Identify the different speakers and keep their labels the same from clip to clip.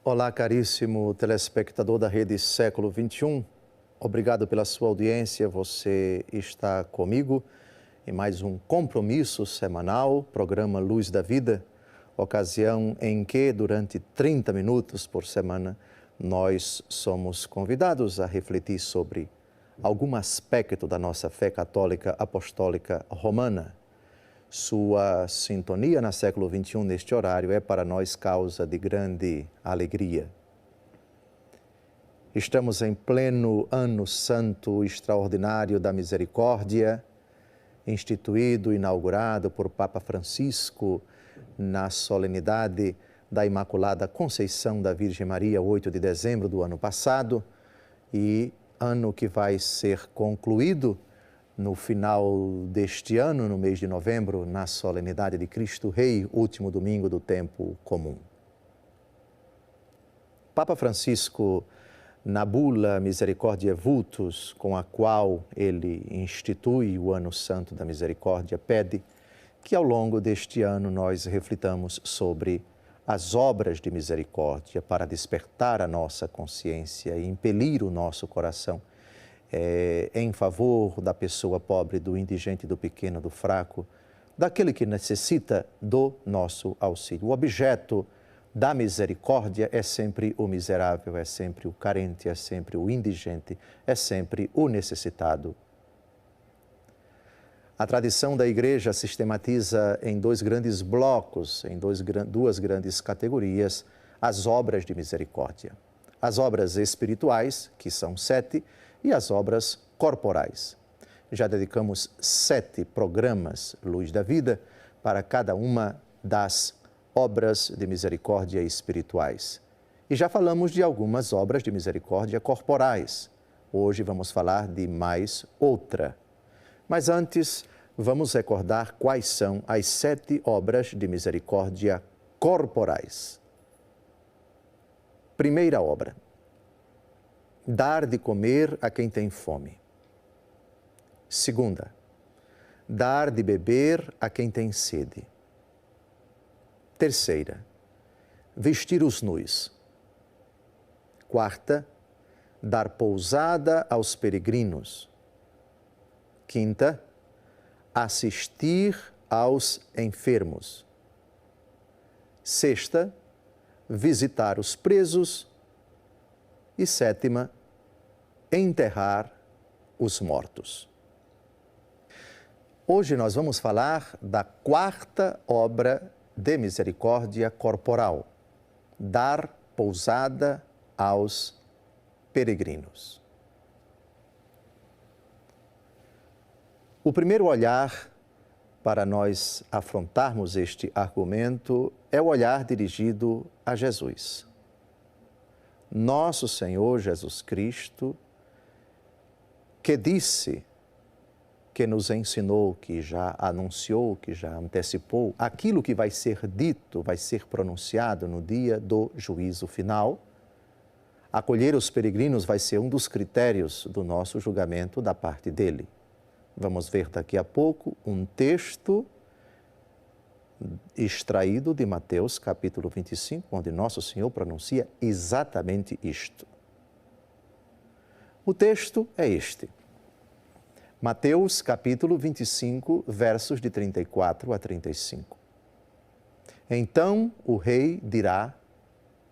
Speaker 1: Olá, caríssimo telespectador da Rede Século XXI. Obrigado pela sua audiência. Você está comigo em mais um compromisso semanal, programa Luz da Vida, ocasião em que, durante 30 minutos por semana, nós somos convidados a refletir sobre algum aspecto da nossa fé católica apostólica romana. Sua sintonia na século XXI, neste horário, é para nós causa de grande alegria. Estamos em pleno Ano Santo Extraordinário da Misericórdia, instituído, inaugurado por Papa Francisco na solenidade da Imaculada Conceição da Virgem Maria, 8 de dezembro do ano passado, e ano que vai ser concluído no final deste ano, no mês de novembro, na solenidade de Cristo Rei, último domingo do tempo comum. Papa Francisco, na bula Misericordiae Vultus, com a qual ele institui o Ano Santo da Misericórdia, pede que ao longo deste ano nós reflitamos sobre as obras de misericórdia para despertar a nossa consciência e impelir o nosso coração em favor da pessoa pobre, do indigente, do pequeno, do fraco, daquele que necessita do nosso auxílio. O objeto da misericórdia é sempre o miserável, é sempre o carente, é sempre o indigente, é sempre o necessitado. A tradição da Igreja sistematiza em dois grandes blocos, em duas grandes categorias, as obras de misericórdia. As obras espirituais, que são 7, e as obras corporais. Já dedicamos 7 programas Luz da Vida para cada uma das obras de misericórdia espirituais. E já falamos de algumas obras de misericórdia corporais. Hoje vamos falar de mais outra. Mas antes, vamos recordar quais são as 7 obras de misericórdia corporais. Primeira obra: dar de comer a quem tem fome. Segunda, dar de beber a quem tem sede. Terceira, vestir os nus. Quarta, dar pousada aos peregrinos. Quinta, assistir aos enfermos. Sexta, visitar os presos. E sétima, enterrar os mortos. Hoje nós vamos falar da 4ª obra de misericórdia corporal: dar pousada aos peregrinos. O primeiro olhar para nós afrontarmos este argumento é o olhar dirigido a Jesus. Nosso Senhor Jesus Cristo, que disse, que nos ensinou, que já anunciou, que já antecipou aquilo que vai ser dito, vai ser pronunciado no dia do juízo final. Acolher os peregrinos vai ser um dos critérios do nosso julgamento da parte dele. Vamos ver daqui a pouco um texto extraído de Mateus capítulo 25, onde Nosso Senhor pronuncia exatamente isto. O texto é este. Mateus capítulo 25, versos de 34 a 35. Então o rei dirá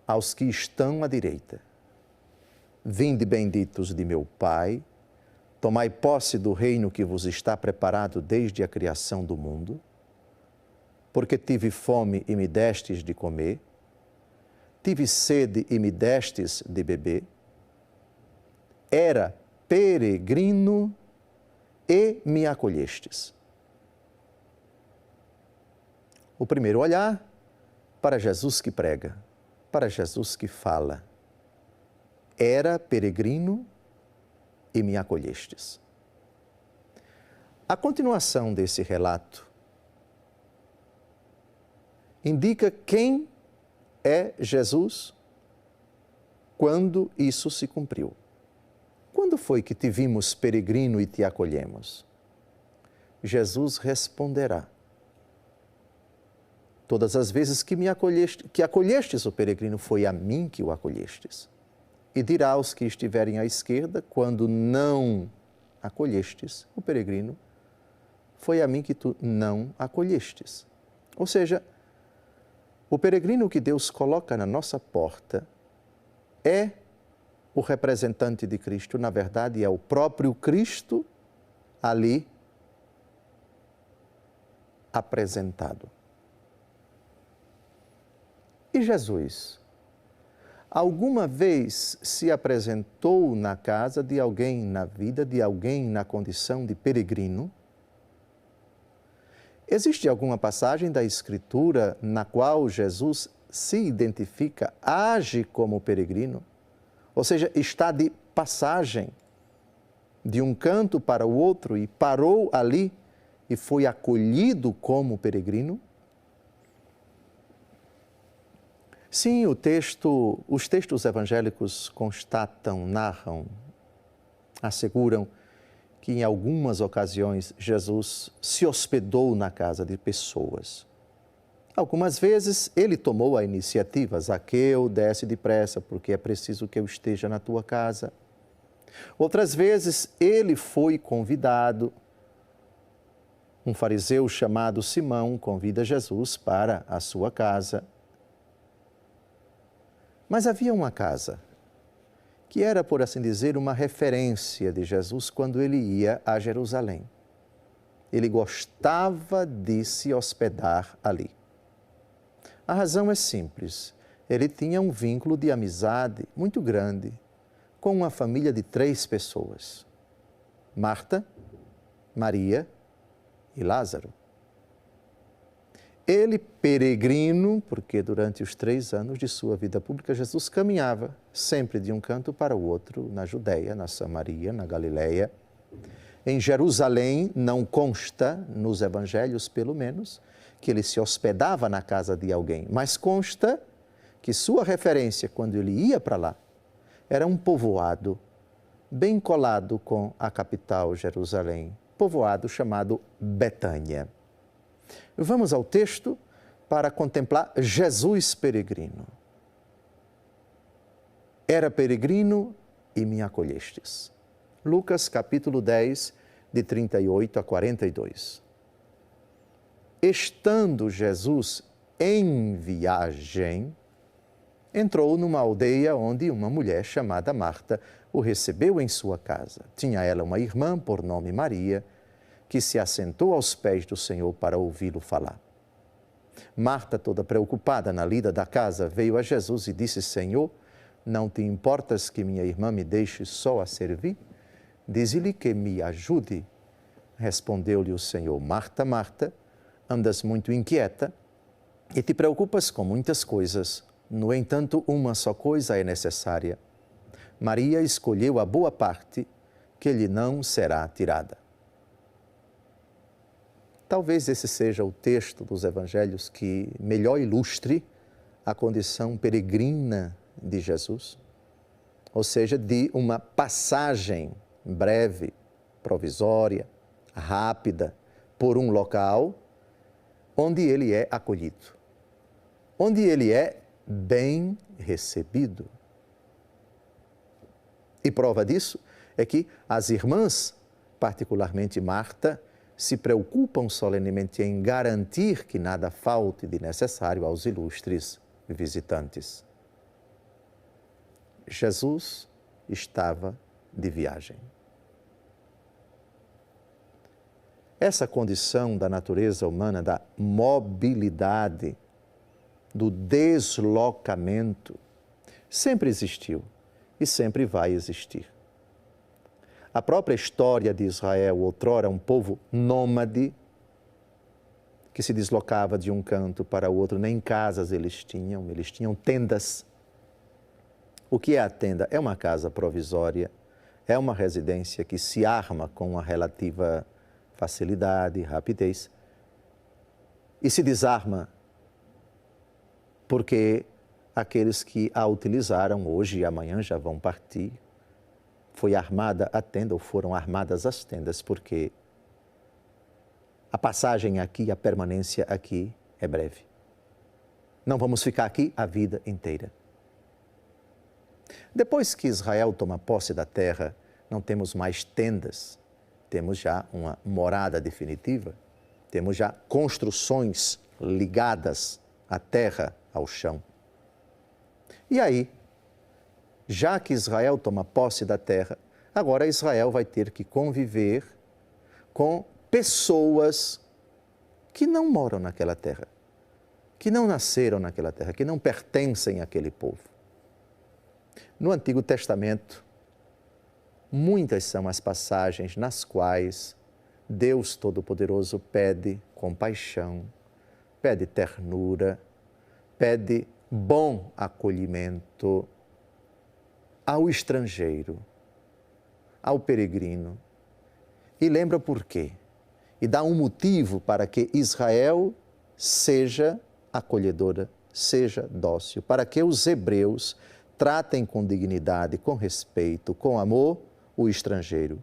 Speaker 1: aos que estão à direita: vinde benditos de meu Pai, tomai posse do reino que vos está preparado desde a criação do mundo. Porque tive fome e me destes de comer, tive sede e me destes de beber, era peregrino e me acolhestes. O primeiro olhar para Jesus que prega, para Jesus que fala. Era peregrino e me acolhestes. A continuação desse relato indica quem é Jesus quando isso se cumpriu. Quando foi que te vimos peregrino e te acolhemos? Jesus responderá: Todas as vezes que acolhestes o peregrino, foi a mim que o acolhestes. E dirá aos que estiverem à esquerda, quando não acolhestes o peregrino, foi a mim que tu não acolhestes. Ou seja, o peregrino que Deus coloca na nossa porta é o representante de Cristo, na verdade é o próprio Cristo ali apresentado. E Jesus, alguma vez se apresentou na casa de alguém, na vida de alguém, na condição de peregrino? Existe alguma passagem da Escritura na qual Jesus se identifica, age como peregrino? Ou seja, está de passagem de um canto para o outro e parou ali e foi acolhido como peregrino? Sim, os textos evangélicos constatam, narram, asseguram que em algumas ocasiões Jesus se hospedou na casa de pessoas. Algumas vezes ele tomou a iniciativa: Zaqueu, desce depressa, porque é preciso que eu esteja na tua casa. Outras vezes ele foi convidado. Um fariseu chamado Simão convida Jesus para a sua casa. Mas havia uma casa que era, por assim dizer, uma referência de Jesus quando ele ia a Jerusalém. Ele gostava de se hospedar ali. A razão é simples. Ele tinha um vínculo de amizade muito grande com uma família de 3 pessoas: Marta, Maria e Lázaro. Ele, peregrino, porque durante os 3 anos de sua vida pública, Jesus caminhava sempre de um canto para o outro, na Judéia, na Samaria, na Galileia. Em Jerusalém, não consta, nos evangelhos pelo menos, que ele se hospedava na casa de alguém, mas consta que sua referência, quando ele ia para lá, era um povoado bem colado com a capital, Jerusalém, povoado chamado Betânia. Vamos ao texto para contemplar Jesus peregrino. Era peregrino e me acolhestes. Lucas capítulo 10, de 38 a 42. Estando Jesus em viagem, entrou numa aldeia onde uma mulher chamada Marta o recebeu em sua casa. Tinha ela uma irmã por nome Maria, que se assentou aos pés do Senhor para ouvi-lo falar. Marta, toda preocupada na lida da casa, veio a Jesus e disse: Senhor, não te importas que minha irmã me deixe só a servir? Dize-lhe que me ajude. Respondeu-lhe o Senhor: Marta, Marta, andas muito inquieta e te preocupas com muitas coisas. No entanto, uma só coisa é necessária. Maria escolheu a boa parte, que lhe não será tirada. Talvez esse seja o texto dos evangelhos que melhor ilustre a condição peregrina de Jesus, ou seja, de uma passagem breve, provisória, rápida, por um local onde ele é acolhido, onde ele é bem recebido. E prova disso é que as irmãs, particularmente Marta, se preocupam solenemente em garantir que nada falte de necessário aos ilustres visitantes. Jesus estava de viagem. Essa condição da natureza humana, da mobilidade, do deslocamento, sempre existiu e sempre vai existir. A própria história de Israel, outrora um povo nômade, que se deslocava de um canto para o outro, nem casas eles tinham tendas. O que é a tenda? É uma casa provisória, é uma residência que se arma com uma relativa facilidade, rapidez, e se desarma porque aqueles que a utilizaram hoje e amanhã já vão partir. Foi armada a tenda, ou foram armadas as tendas, porque a passagem aqui, a permanência aqui é breve. Não vamos ficar aqui a vida inteira. Depois que Israel toma posse da terra, não temos mais tendas, temos já uma morada definitiva, temos já construções ligadas à terra, ao chão. E aí, já que Israel toma posse da terra, agora Israel vai ter que conviver com pessoas que não moram naquela terra, que não nasceram naquela terra, que não pertencem àquele povo. No Antigo Testamento, muitas são as passagens nas quais Deus Todo-Poderoso pede compaixão, pede ternura, pede bom acolhimento ao estrangeiro, ao peregrino. E lembra por quê? E dá um motivo para que Israel seja acolhedora, seja dócil, para que os hebreus tratem com dignidade, com respeito, com amor o estrangeiro.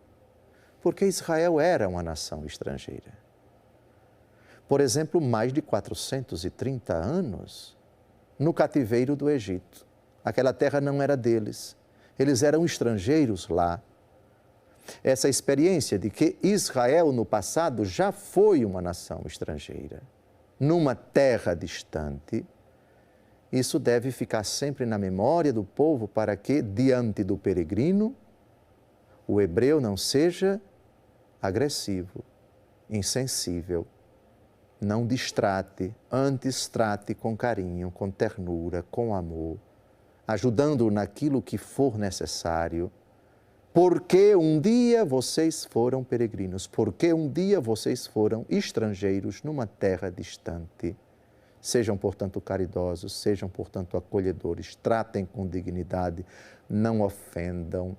Speaker 1: Porque Israel era uma nação estrangeira. Por exemplo, mais de 430 anos no cativeiro do Egito. Aquela terra não era deles. Eles eram estrangeiros lá. Essa experiência de que Israel no passado já foi uma nação estrangeira, numa terra distante, isso deve ficar sempre na memória do povo para que, diante do peregrino, o hebreu não seja agressivo, insensível, não distrate, antes trate com carinho, com ternura, com amor, ajudando-o naquilo que for necessário, porque um dia vocês foram peregrinos, porque um dia vocês foram estrangeiros numa terra distante. Sejam, portanto, caridosos, sejam, portanto, acolhedores, tratem com dignidade, não ofendam,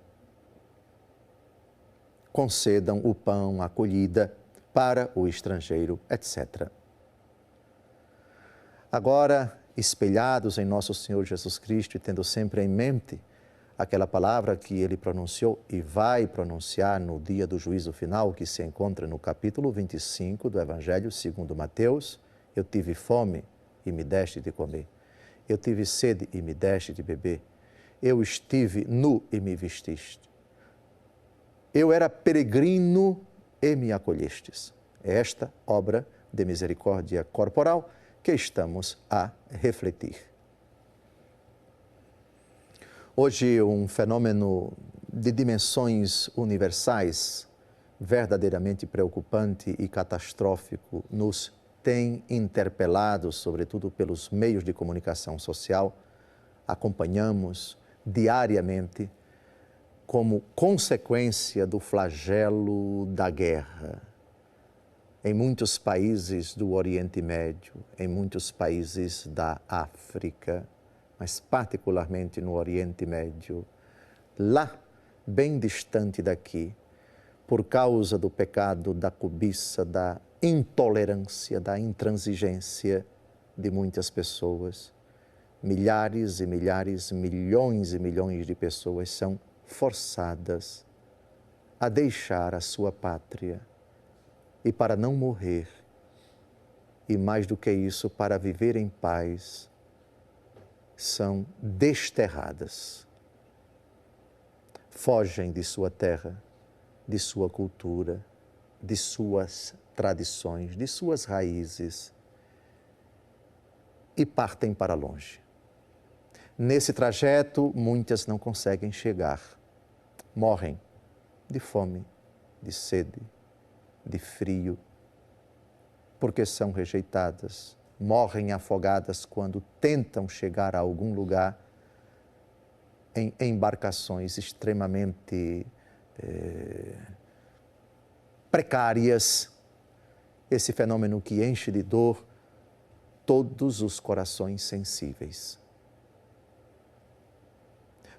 Speaker 1: concedam o pão, a acolhida para o estrangeiro, etc. Agora, espelhados em nosso Senhor Jesus Cristo e tendo sempre em mente aquela palavra que ele pronunciou e vai pronunciar no dia do juízo final, que se encontra no capítulo 25 do Evangelho segundo Mateus: eu tive fome e me deste de comer. Eu tive sede e me deste de beber. Eu estive nu e me vestiste. Eu era peregrino e me acolhestes. É esta obra de misericórdia corporal que estamos a refletir. Hoje, um fenômeno de dimensões universais, verdadeiramente preocupante e catastrófico, nos tem interpelado, sobretudo pelos meios de comunicação social, acompanhamos diariamente como consequência do flagelo da guerra. Em muitos países do Oriente Médio, em muitos países da África, mas particularmente no Oriente Médio, lá, bem distante daqui, por causa do pecado da cobiça, da intolerância, da intransigência de muitas pessoas, milhares e milhares, milhões e milhões de pessoas são forçadas a deixar a sua pátria e, para não morrer, e mais do que isso, para viver em paz, são desterradas. Fogem de sua terra, de sua cultura, de suas tradições, de suas raízes e partem para longe. Nesse trajeto, muitas não conseguem chegar. Morrem de fome, de sede, de frio, porque são rejeitadas. Morrem afogadas quando tentam chegar a algum lugar em embarcações extremamente precárias. Esse fenômeno que enche de dor todos os corações sensíveis.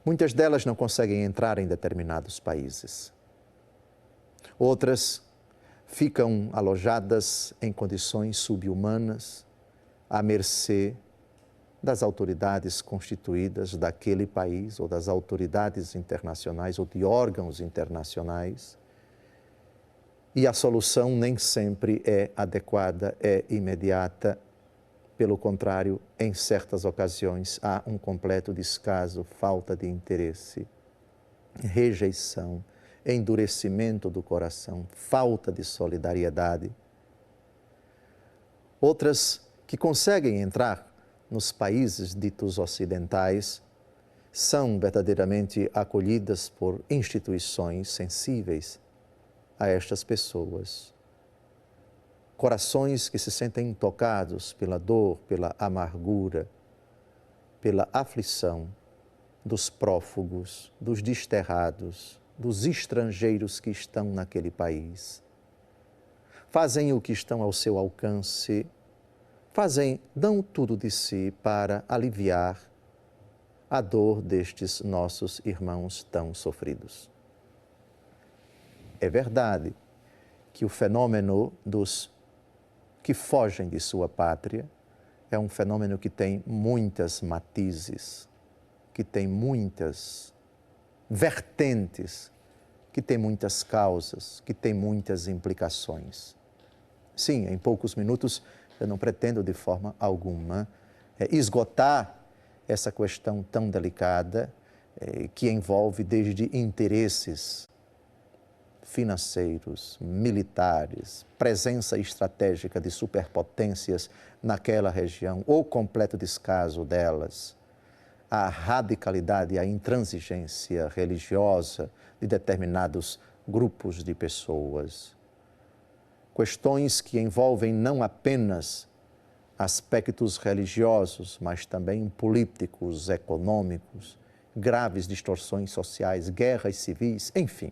Speaker 1: Muitas delas não conseguem entrar em determinados países. Outras ficam alojadas em condições subhumanas, à mercê das autoridades constituídas daquele país ou das autoridades internacionais ou de órgãos internacionais. E a solução nem sempre é adequada, é imediata. Pelo contrário, em certas ocasiões há um completo descaso, falta de interesse, rejeição, endurecimento do coração, falta de solidariedade. Outras que conseguem entrar nos países ditos ocidentais são verdadeiramente acolhidas por instituições sensíveis a estas pessoas. Corações que se sentem tocados pela dor, pela amargura, pela aflição dos prófugos, dos desterrados, dos estrangeiros que estão naquele país. Fazem o que estão ao seu alcance, dão tudo de si para aliviar a dor destes nossos irmãos tão sofridos. É verdade que o fenômeno dos que fogem de sua pátria é um fenômeno que tem muitas matizes, que tem muitas vertentes, que tem muitas causas, que tem muitas implicações. Sim, em poucos minutos eu não pretendo de forma alguma esgotar essa questão tão delicada que envolve desde interesses financeiros, militares, presença estratégica de superpotências naquela região ou completo descaso delas, a radicalidade e a intransigência religiosa de determinados grupos de pessoas. Questões que envolvem não apenas aspectos religiosos, mas também políticos, econômicos, graves distorções sociais, guerras civis, enfim.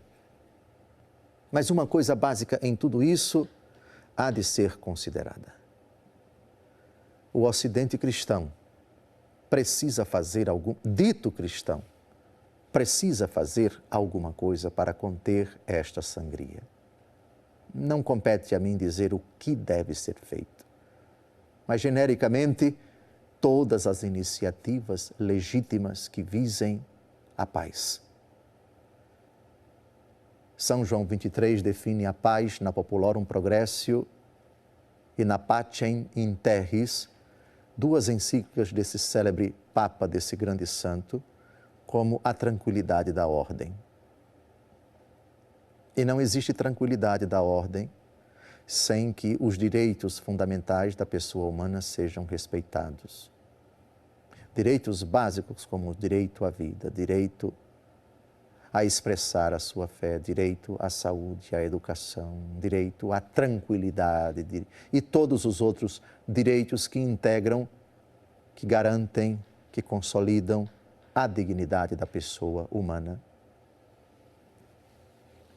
Speaker 1: Mas uma coisa básica em tudo isso há de ser considerada. O Ocidente cristão precisa fazer dito cristão, precisa fazer alguma coisa para conter esta sangria. Não compete a mim dizer o que deve ser feito, mas genericamente todas as iniciativas legítimas que visem a paz. São João 23 define a paz na Populorum Progressio e na Pacem in Terris, duas encíclicas desse célebre Papa, desse grande santo, como a tranquilidade da ordem. E não existe tranquilidade da ordem sem que os direitos fundamentais da pessoa humana sejam respeitados. Direitos básicos como o direito à vida, direito a expressar a sua fé, direito à saúde, à educação, direito à tranquilidade e todos os outros direitos que integram, que garantem, que consolidam a dignidade da pessoa humana.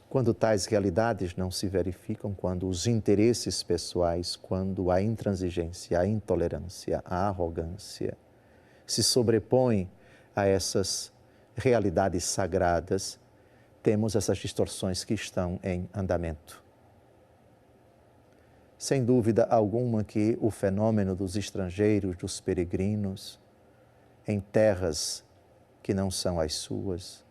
Speaker 1: Quando tais realidades não se verificam, quando os interesses pessoais, quando a intransigência, a intolerância, a arrogância se sobrepõem a essas realidades sagradas, temos essas distorções que estão em andamento. Sem dúvida alguma que o fenômeno dos estrangeiros, dos peregrinos, em terras que não são as suas,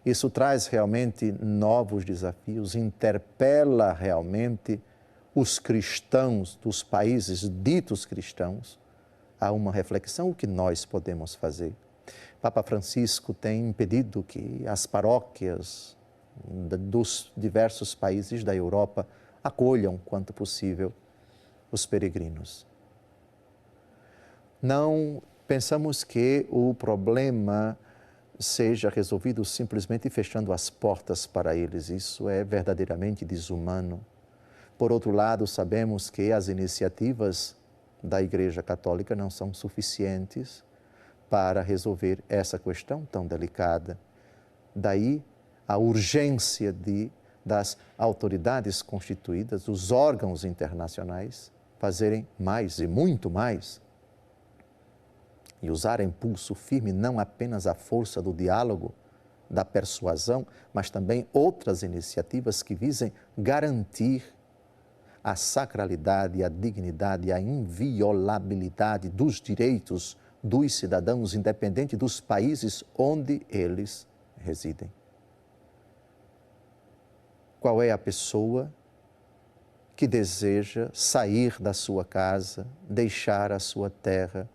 Speaker 1: isso traz realmente novos desafios, interpela realmente os cristãos dos países ditos cristãos a uma reflexão, o que nós podemos fazer. Papa Francisco tem pedido que as paróquias dos diversos países da Europa acolham, quanto possível, os peregrinos. Não pensamos que o problema seja resolvido simplesmente fechando as portas para eles. Isso é verdadeiramente desumano. Por outro lado, sabemos que as iniciativas da Igreja Católica não são suficientes para resolver essa questão tão delicada. Daí a urgência das autoridades constituídas, dos órgãos internacionais, fazerem mais e muito mais e usar em pulso firme não apenas a força do diálogo, da persuasão, mas também outras iniciativas que visem garantir a sacralidade, a dignidade, a inviolabilidade dos direitos dos cidadãos, independente dos países onde eles residem. Qual é a pessoa que deseja sair da sua casa, deixar a sua terra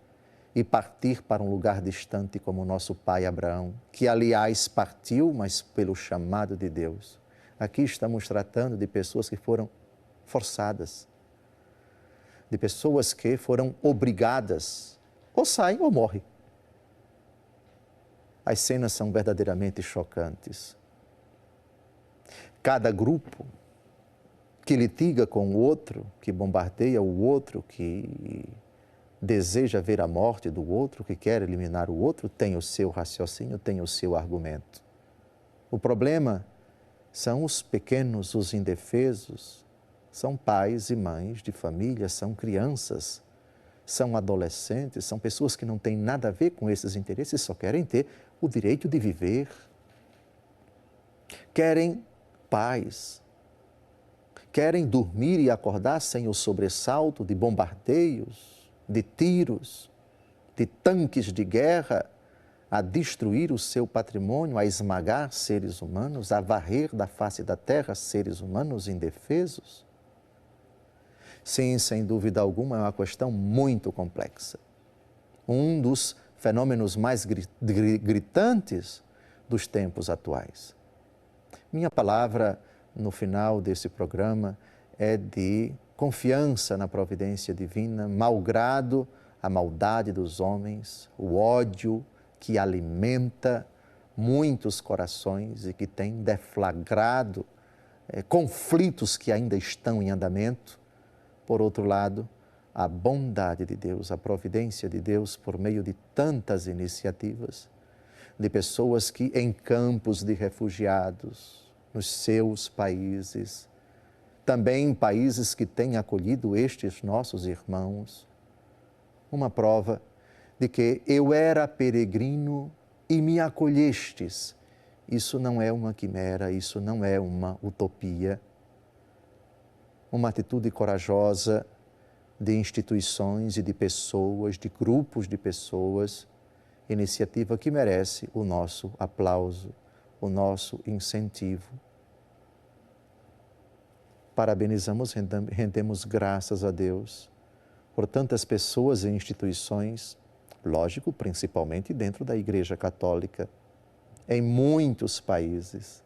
Speaker 1: e partir para um lugar distante como o nosso pai Abraão, que aliás partiu, mas pelo chamado de Deus. Aqui estamos tratando de pessoas que foram forçadas, de pessoas que foram obrigadas, ou saem ou morrem. As cenas são verdadeiramente chocantes. Cada grupo que litiga com o outro, que bombardeia o outro, que deseja ver a morte do outro, que quer eliminar o outro, tem o seu raciocínio, tem o seu argumento. O problema são os pequenos, os indefesos, são pais e mães de família, são crianças, são adolescentes, são pessoas que não têm nada a ver com esses interesses, só querem ter o direito de viver. Querem paz, querem dormir e acordar sem o sobressalto de bombardeios, de tiros, de tanques de guerra, a destruir o seu patrimônio, a esmagar seres humanos, a varrer da face da terra seres humanos indefesos? Sim, sem dúvida alguma, é uma questão muito complexa. Um dos fenômenos mais gritantes dos tempos atuais. Minha palavra no final desse programa é de confiança na providência divina, malgrado a maldade dos homens, o ódio que alimenta muitos corações e que tem deflagrado conflitos que ainda estão em andamento. Por outro lado, a bondade de Deus, a providência de Deus por meio de tantas iniciativas, de pessoas que em campos de refugiados, nos seus países, também em países que têm acolhido estes nossos irmãos, uma prova de que eu era peregrino e me acolhestes. Isso não é uma quimera, isso não é uma utopia. Uma atitude corajosa de instituições e de pessoas, de grupos de pessoas, iniciativa que merece o nosso aplauso, o nosso incentivo. Parabenizamos, rendemos graças a Deus por tantas pessoas e instituições, lógico, principalmente dentro da Igreja Católica, em muitos países,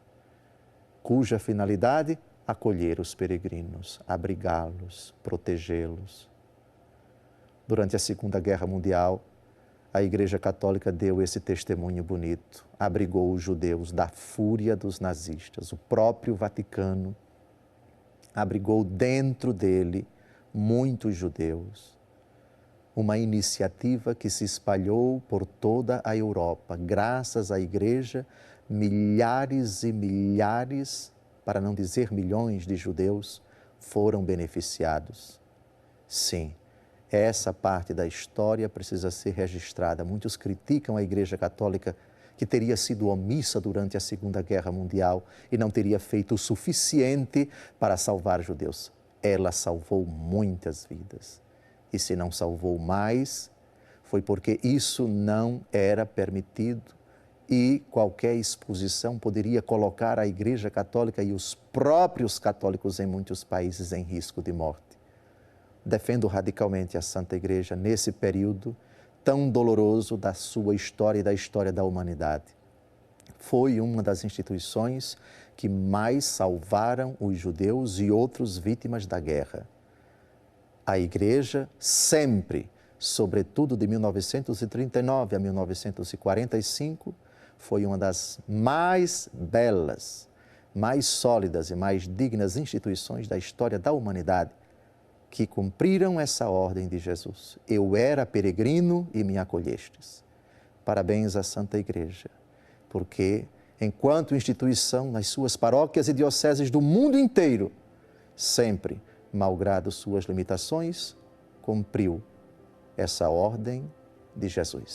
Speaker 1: cuja finalidade acolher os peregrinos, abrigá-los, protegê-los. Durante a Segunda Guerra Mundial, a Igreja Católica deu esse testemunho bonito, abrigou os judeus da fúria dos nazistas. O próprio Vaticano abrigou dentro dele muitos judeus. Uma iniciativa que se espalhou por toda a Europa. Graças à Igreja, milhares e milhares, para não dizer milhões de judeus, foram beneficiados. Sim, essa parte da história precisa ser registrada. Muitos criticam a Igreja Católica que teria sido omissa durante a Segunda Guerra Mundial e não teria feito o suficiente para salvar judeus. Ela salvou muitas vidas. E se não salvou mais, foi porque isso não era permitido e qualquer exposição poderia colocar a Igreja Católica e os próprios católicos em muitos países em risco de morte. Defendo radicalmente a Santa Igreja nesse período tão doloroso da sua história e da história da humanidade. Foi uma das instituições que mais salvaram os judeus e outras vítimas da guerra. A Igreja sempre, sobretudo de 1939 a 1945, foi uma das mais belas, mais sólidas e mais dignas instituições da história da humanidade que cumpriram essa ordem de Jesus. Eu era peregrino e me acolhestes. Parabéns à Santa Igreja, porque enquanto instituição nas suas paróquias e dioceses do mundo inteiro, sempre, malgrado suas limitações, cumpriu essa ordem de Jesus.